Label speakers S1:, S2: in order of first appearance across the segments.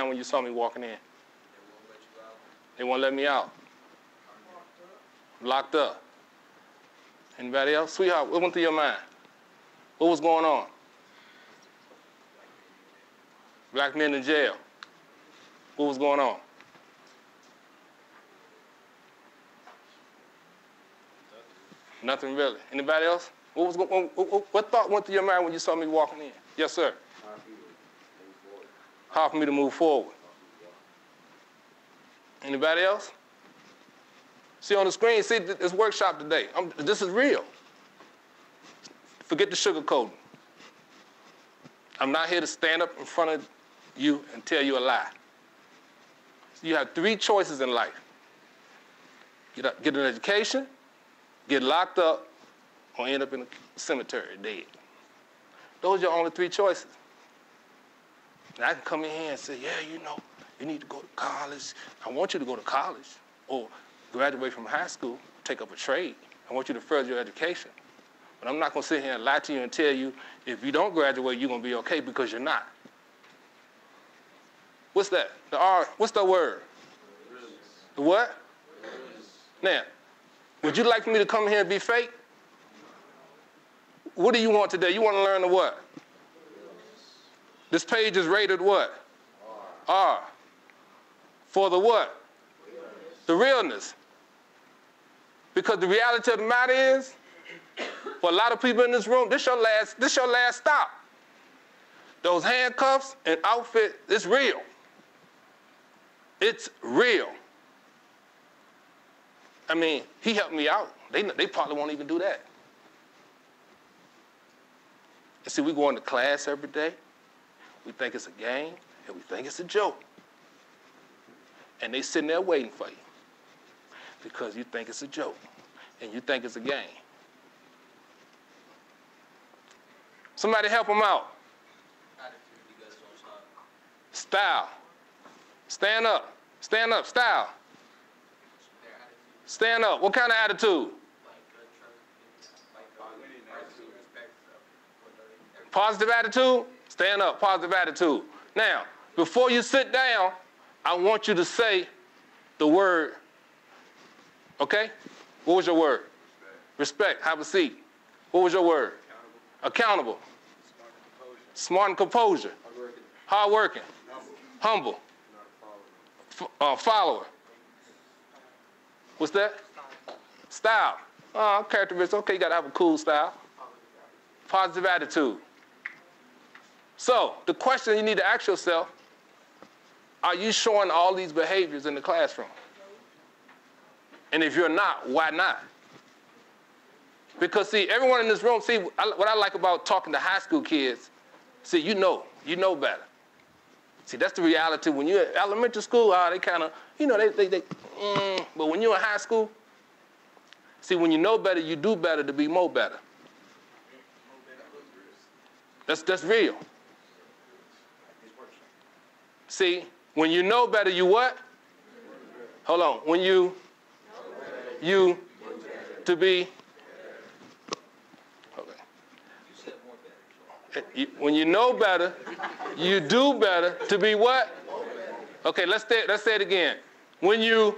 S1: When you saw me walking in? They won't let you out. They won't let me out. Locked up. Anybody else? Sweetheart, what went through your mind? What was going on? Black men in jail. What was going on? Nothing really. Anybody else? What thought went through your mind when you saw me walking in? Yes, sir. Hard for me to move forward. Anybody else? See on the screen, see this workshop today. This is real. Forget the sugarcoating. I'm not here to stand up in front of you and tell you a lie. You have 3 choices in life. Get an education, get locked up, or end up in a cemetery dead. Those are your only 3 choices. And I can come in here and say, yeah, you know, you need to go to college. I want you to go to college or graduate from high school, take up a trade. I want you to further your education. But I'm not going to sit here and lie to you and tell you if you don't graduate, you're going to be okay, because you're not. What's that? The R, what's the word? The what? Now, would you like for me to come here and be fake? What do you want today? You want to learn the what? This page is rated what? R. For the what? The realness. Because the reality of the matter is, for a lot of people in this room, this your last stop. Those handcuffs and outfit, it's real. It's real. I mean, he helped me out. They probably won't even do that. And see, we go into class every day. We think it's a game, and we think it's a joke. And they sitting there waiting for you because you think it's a joke, and you think it's a game. Somebody help them out. Style. Stand up. Stand up. Style. Stand up. What kind of attitude? Positive attitude? Stand up. Positive attitude. Now, before you sit down, I want you to say the word. Okay? What was your word? Respect. Have a seat. What was your word? Accountable. Smart and composure. Hardworking. Humble. Follower. What's that? Style. Characteristics. Okay, you got to have a cool style. Positive attitude. So, the question you need to ask yourself, are you showing all these behaviors in the classroom? And if you're not, why not? Because, see, everyone in this room, see, what I like about talking to high school kids, see, you know better. See, that's the reality. When you're at elementary school, they kind of, but when you're in high school, see, when you know better, you do better to be more better. That's real. See, when you know better, you what? Hold on. When you to be, okay. When you know better, you do better to be what? Okay, let's say it again. When you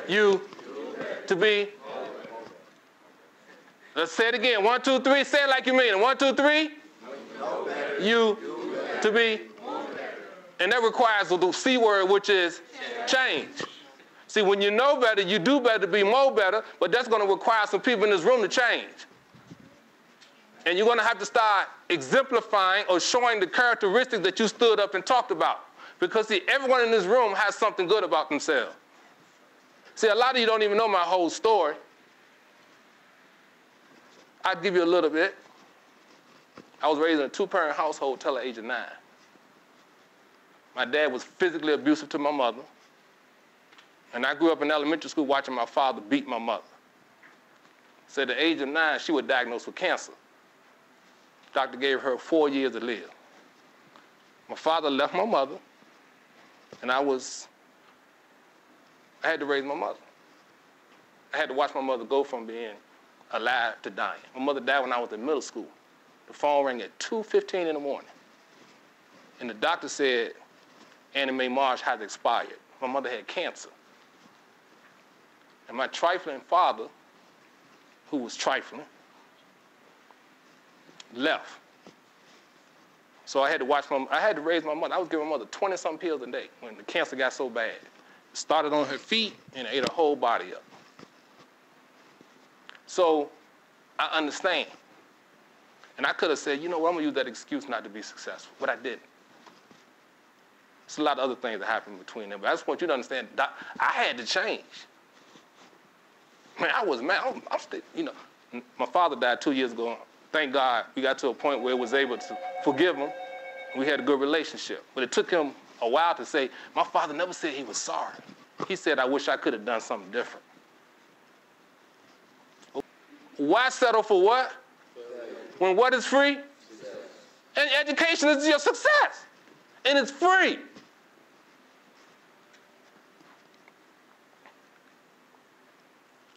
S1: to be. Let's say it again. 1, 2, 3. Say it like you mean it. 1, 2, 3. You to be. And that requires the C word, which is change. See, when you know better, you do better to be more better, but that's going to require some people in this room to change. And you're going to have to start exemplifying or showing the characteristics that you stood up and talked about. Because, see, everyone in this room has something good about themselves. See, a lot of you don't even know my whole story. I'll give you a little bit. I was raised in a two-parent household till the age of 9. My dad was physically abusive to my mother. And I grew up in elementary school watching my father beat my mother. So at the age of 9, she was diagnosed with cancer. Doctor gave her 4 years to live. My father left my mother, and I had to raise my mother. I had to watch my mother go from being alive to dying. My mother died when I was in middle school. The phone rang at 2:15 in the morning. And the doctor said Annie Mae Marsh has expired. My mother had cancer. And my trifling father, who was trifling, left. So I had to raise my mother. I was giving my mother 20-something pills a day when the cancer got so bad. It started on her feet and ate her whole body up. So I understand. And I could have said, you know what, I'm going to use that excuse not to be successful, but I didn't. There's a lot of other things that happened between them, but I just want you to understand that I had to change. Man, I was mad. I'm still, you know, my father died 2 years ago. Thank God we got to a point where I was able to forgive him. We had a good relationship. But it took him a while to say, my father never said he was sorry. He said, I wish I could have done something different. Why settle for what? When what is free? And education is your success. And it's free.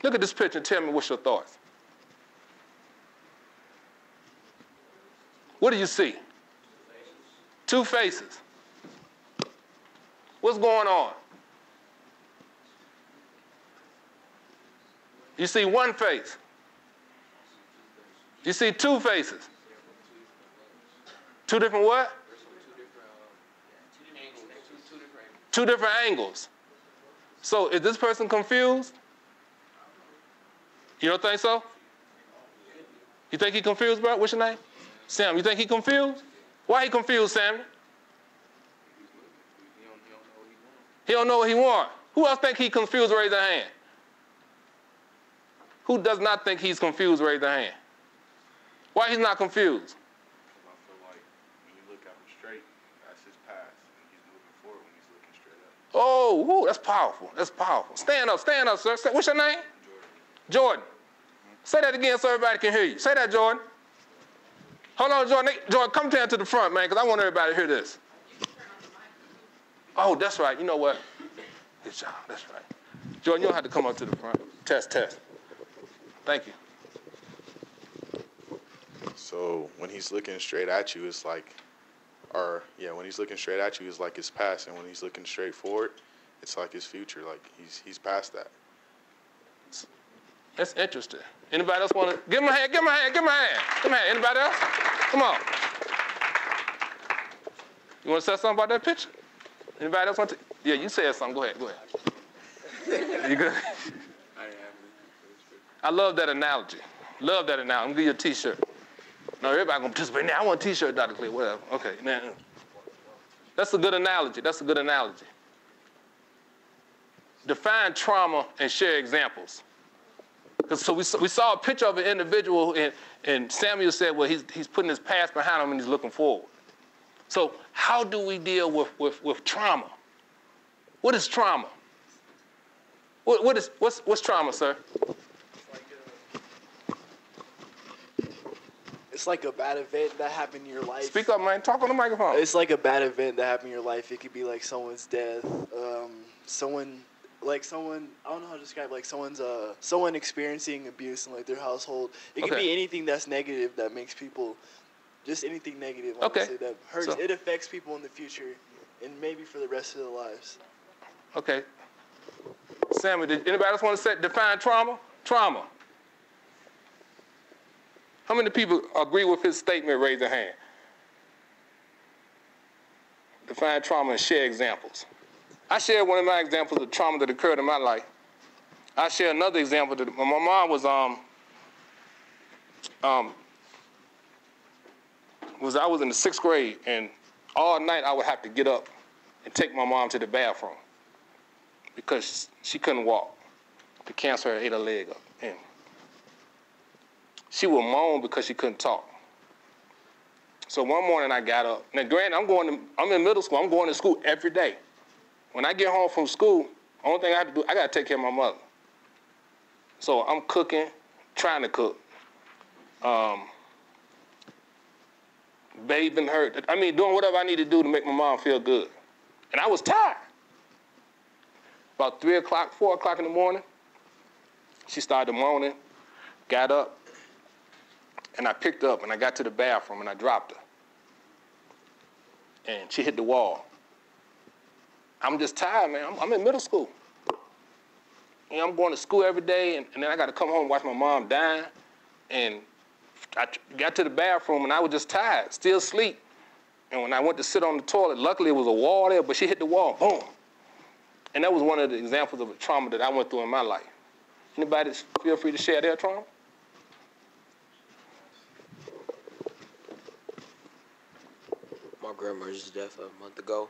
S1: Look at this picture and tell me what's your thoughts. What do you see? Two faces. What's going on? You see one face. You see two faces. Two different what? Two different angles. So is this person confused? You don't think so? You think he confused, bro? What's your name? Sam, you think he confused? Why he confused, Sammy? He don't know what he wants. Who else think he confused? Raise their hand. Who does not think he's confused? Raise their hand. Why he's not confused?
S2: I feel like when you look at him straight, that's his past, and he's moving forward when he's looking straight up.
S1: Oh, woo, that's powerful. That's powerful. Stand up, sir. What's your name? Jordan. Say that again so everybody can hear you. Say that, Jordan. Hold on, Jordan. Jordan, come down to the front, man, because I want everybody to hear this. Oh, that's right. You know what? Good job. That's right. Jordan, you don't have to come up to the front. Test. Thank you.
S2: So when he's looking straight at you, it's like, when he's looking straight at you, it's like his past, and when he's looking straight forward, it's like his future. Like he's past that.
S1: That's interesting. Anybody else want to? Give him a hand. Anybody else? Come on. You want to say something about that picture? Anybody else want to? Yeah, you said something. Go ahead. You good? I love that analogy. I'm going to give you a T-shirt. No, everybody going to participate. Now I want a T-shirt, Dr. Clear, whatever. Okay, man. That's a good analogy. Define trauma and share examples. So we saw a picture of an individual, and Samuel said, well, he's putting his past behind him and he's looking forward. So how do we deal with trauma? What is trauma? What's trauma, sir?
S3: It's like a bad event that happened in your life.
S1: Speak up, man. Talk on the microphone.
S3: It's like a bad event that happened in your life. It could be like someone's death, someone, I don't know how to describe, like someone experiencing abuse in like their household. It could be anything that's negative that makes people, just anything negative, honestly, that hurts. So, it affects people in the future and maybe for the rest of their lives. Okay. Sammy, did anybody else want to define trauma? Trauma. How many people agree with his statement? Raise their hand. Define trauma and share examples. I shared one of my examples of trauma that occurred in my life. I share another example that my mom was I was in the 6th grade, and all night I would have to get up
S1: and take my mom to the bathroom because she couldn't walk. The cancer had ate her leg up. And she would moan because she couldn't talk. So one morning I got up. Now, granted, I'm in middle school. I'm going to school every day. When I get home from school, the only thing I have to do, I got to take care of my mother. So I'm cooking, trying to cook, bathing her. Doing whatever I need to do to make my mom feel good. And I was tired. About 3 o'clock, 4 o'clock in the morning, she started moaning, got up, and I picked her up, and I got to the bathroom, and I dropped her. And she hit the wall. I'm just tired, man. I'm in middle school. I'm going to school every day, and then I got to come home and watch my mom dying. And I got to the bathroom, and I was just tired, still asleep. And when I went to sit on the toilet, luckily it was a wall there, but she hit the wall, boom. And that was one of the examples of a trauma that I went through in my life. Anybody feel free to share their trauma?
S4: My grandmother's death a month ago.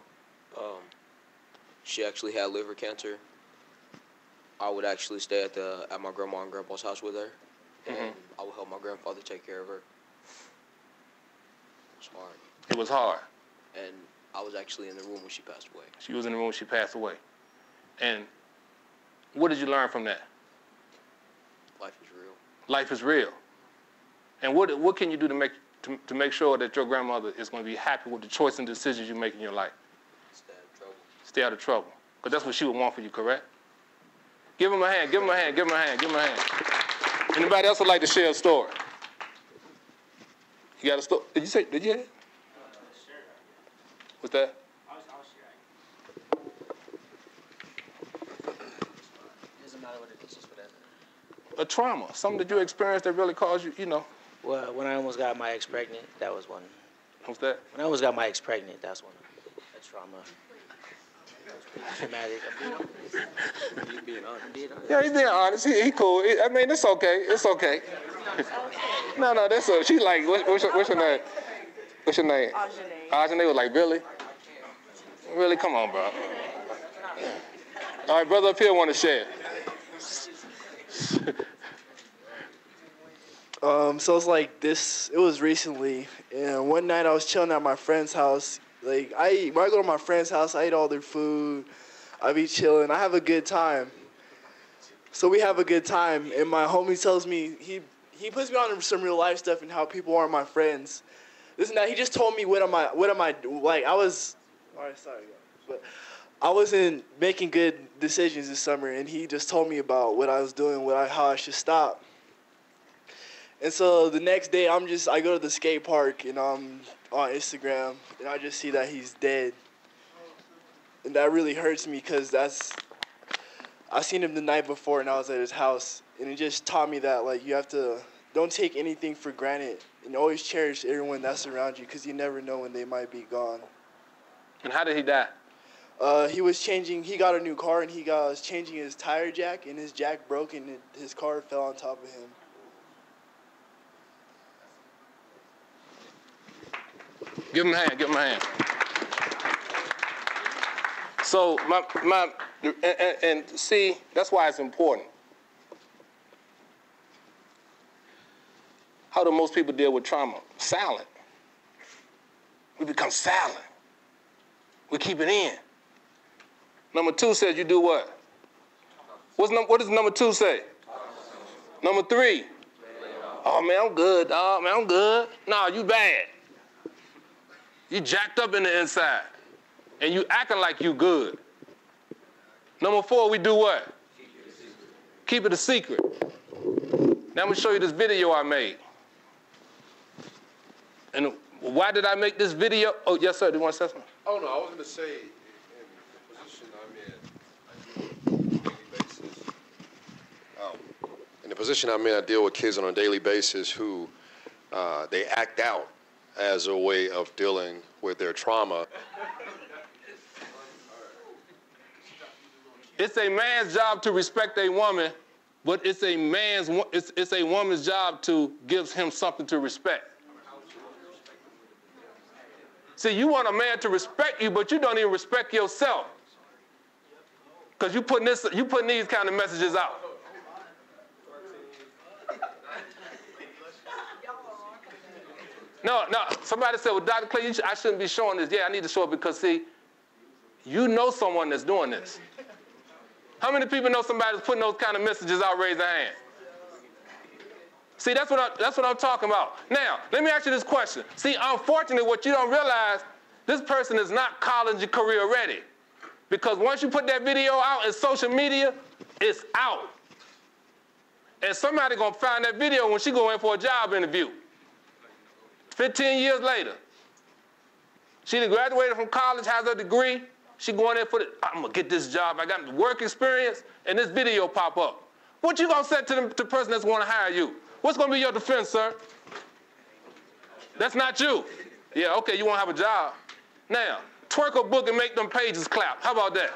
S4: She actually had liver cancer. I would actually stay at my grandma and grandpa's house with her, and I would help my grandfather take care of her. It was hard.
S1: It was hard.
S4: And I was actually in the room when she passed away.
S1: She was in the room when she passed away. And what did you learn from that?
S4: Life is real.
S1: Life is real. And what can you do to make sure that your grandmother is going to be happy with the choice and decisions you make in your life?
S4: Stay out of trouble.
S1: Stay out of trouble. Because that's what she would want for you, correct? Give him a hand, give him a hand, give him a hand, give him a hand. Anybody else would like to share a story? You got a story? Did you hear it? What's that?
S5: Doesn't matter what it is, just whatever.
S1: A trauma, something that you experienced that really caused you,
S5: Well, when I almost got my ex pregnant, that was one.
S1: What's that?
S5: When I almost got my ex pregnant, that's one. A trauma. Traumatic.
S4: You being honest.
S1: Yeah, he's being honest. He cool. It's okay. It's okay. No, that's okay. She like, what's your name? What's your name? Ajane was like, really? Really? Come on, bro. All right, brother up here want to share.
S3: So it's like this. It was recently, and one night I was chilling at my friend's house. Like when I go to my friend's house, I eat all their food. I be chilling. I have a good time. So we have a good time, and my homie tells me he puts me on some real life stuff and how people aren't my friends. This and that. He just told me what am I like. I was, all right, sorry, but I wasn't making good decisions this summer, and he just told me about what I was doing, how I should stop. And so the next day, I go to the skate park, and I'm on Instagram, and I just see that he's dead. And that really hurts me because I seen him the night before, and I was at his house. And it just taught me that, like, you have to, don't take anything for granted, and always cherish everyone that's around you because you never know when they might be gone.
S1: And how did he die?
S3: He got a new car, and he was changing his tire jack, and his jack broke, and his car fell on top of him.
S1: Give him a hand, give him a hand. So, and see, that's why it's important. How do most people deal with trauma? Silent. We become silent. We keep it in. Number 2 says you do what? What does number 2 say? Number 3. Oh, man, I'm good, dog. Man, I'm good. No, you bad. You jacked up in the inside. And you acting like you good. Number 4, we do what? Keep it a secret. Now I'm going to show you this video I made. And why did I make this video? Oh, yes, sir. Do you want to say something?
S6: Oh, no, I was going to say, in the position I'm in, I deal with kids on a daily basis. In the position I'm in, I deal with kids on a daily basis who they act out as a way of dealing with their trauma.
S1: It's a man's job to respect a woman, but it's a woman's job to give him something to respect. See, you want a man to respect you, but you don't even respect yourself. Because you putting these kind of messages out. No, somebody said, well, Dr. Clay, I shouldn't be showing this. Yeah, I need to show it because, see, you know someone that's doing this. How many people know somebody that's putting those kind of messages out? Raise their hand. See, that's what I'm talking about. Now, let me ask you this question. See, unfortunately, what you don't realize, this person is not college career ready. Because once you put that video out in social media, it's out. And somebody gonna find that video when she go in for a job interview. 15 years later. She done graduated from college, has her degree. She going in for I'm gonna get this job. I got the work experience, and this video pop up. What you gonna say to the person that's gonna hire you? What's gonna be your defense, sir? That's not you. Yeah, okay, you wanna have a job. Now, twerk a book and make them pages clap. How about that?